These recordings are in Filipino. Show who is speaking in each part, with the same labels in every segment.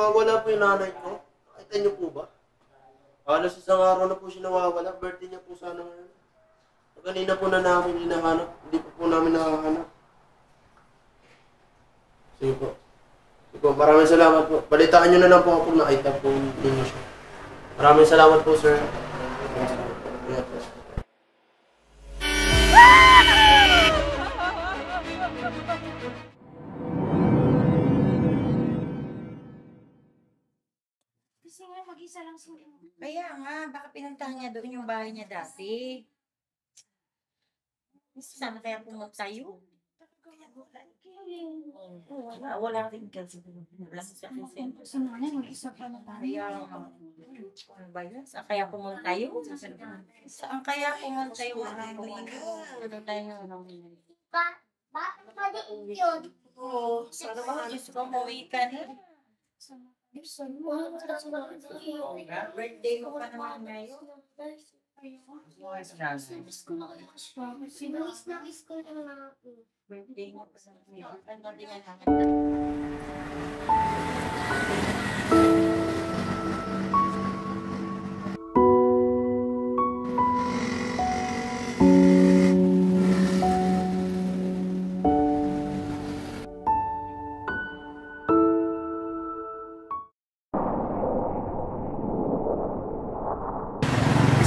Speaker 1: Nawawala po yung nanay ko. Nakita niyo po ba? Halos isang araw na po siya nawawala. Birthday niya po sana ngayon. Kanina po na namin hinahanap. Hindi po namin nakahanap. Sige po. Sige po. Maraming salamat po. Balitaan niyo na lang po ako kung nakita po ninyo siya. Maraming salamat po, sir. Ingat po.
Speaker 2: Kasi nga, mag-isa lang sila.
Speaker 3: Kaya nga, baka pinuntahan niya doon yung bahay niya dati. Sana kaya pumunta sa'yo? Wala rin kasi. Wala sa kasi.
Speaker 2: Kasi nga, mag-isa pa na tayo.
Speaker 3: Kaya ano ba yun? Saan kaya pumunta tayo? Saan kaya pumunta yung ano tayo ng
Speaker 4: Bakit maliit yun?
Speaker 3: Oo. Sana ba? Diyos ko, mauwi ka na. Birthday mo pa naman ngayon.
Speaker 4: Sinulis na school ng mga
Speaker 3: Birthday mo pa naman ngayon. Ano din ang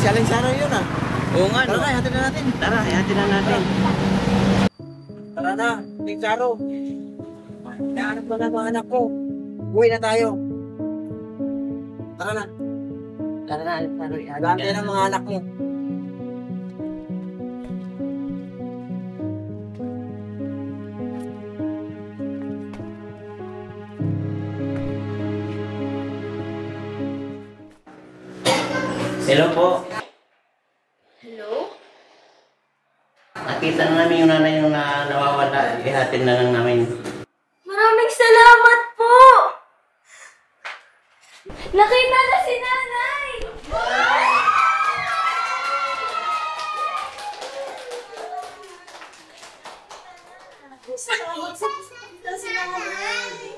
Speaker 1: Aling Saro yun ah.
Speaker 5: Oo nga,
Speaker 1: Tara na, ihatid na natin.
Speaker 5: Tara, ihatid na natin.
Speaker 1: Tara na, Aling Saro. Naanap ko na mga anak ko. Uwi na tayo. Tara na.
Speaker 5: Tara na, Saro.
Speaker 1: Gante ng mga anak mo.
Speaker 5: Hello po.
Speaker 4: Hello?
Speaker 5: Nakita na namin yung nanay yung nawawala. Ihatid na lang namin.
Speaker 4: Maraming salamat po! Nakita na si nanay!
Speaker 3: Salamat sa nanay.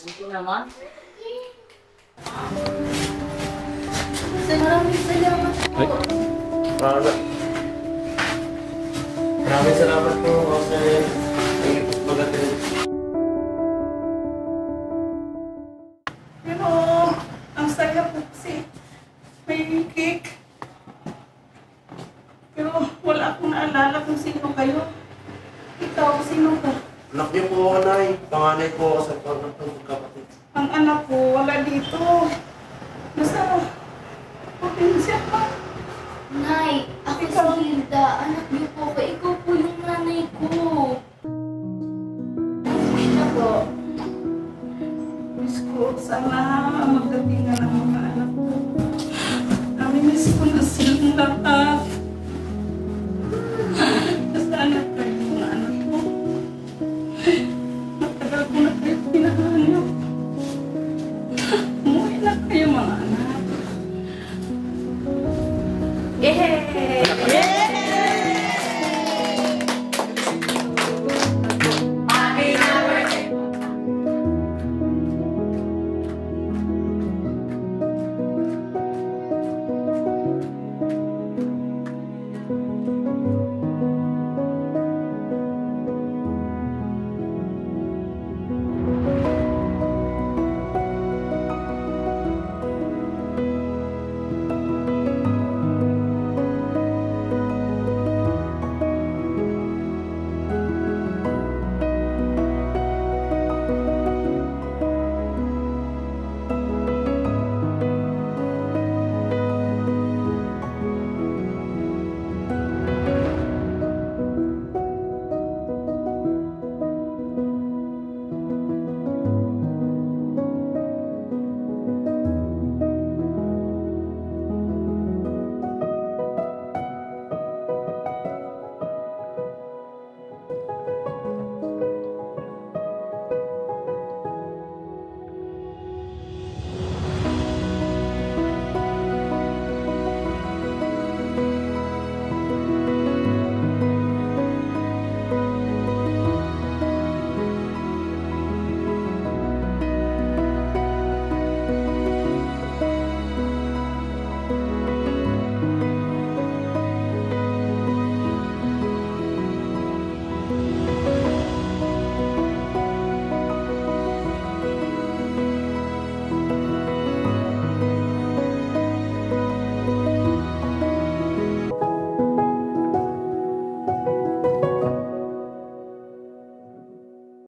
Speaker 5: Ito naman.
Speaker 4: Maraming salamat po.
Speaker 1: Maraming salamat po kasi mag-attend.
Speaker 6: Pero, ang saya po kasi may cake. Pero wala akong naalala kung sino kayo. Ikaw, sino ka?
Speaker 1: Anak niyo po ako, Nay. Panganay po ako sa pagkakapatid.
Speaker 6: Ang anak ko, wala dito. Nasa probinsya pa.
Speaker 4: Nay, ako si Hilda. Anak niyo po ko. Ikaw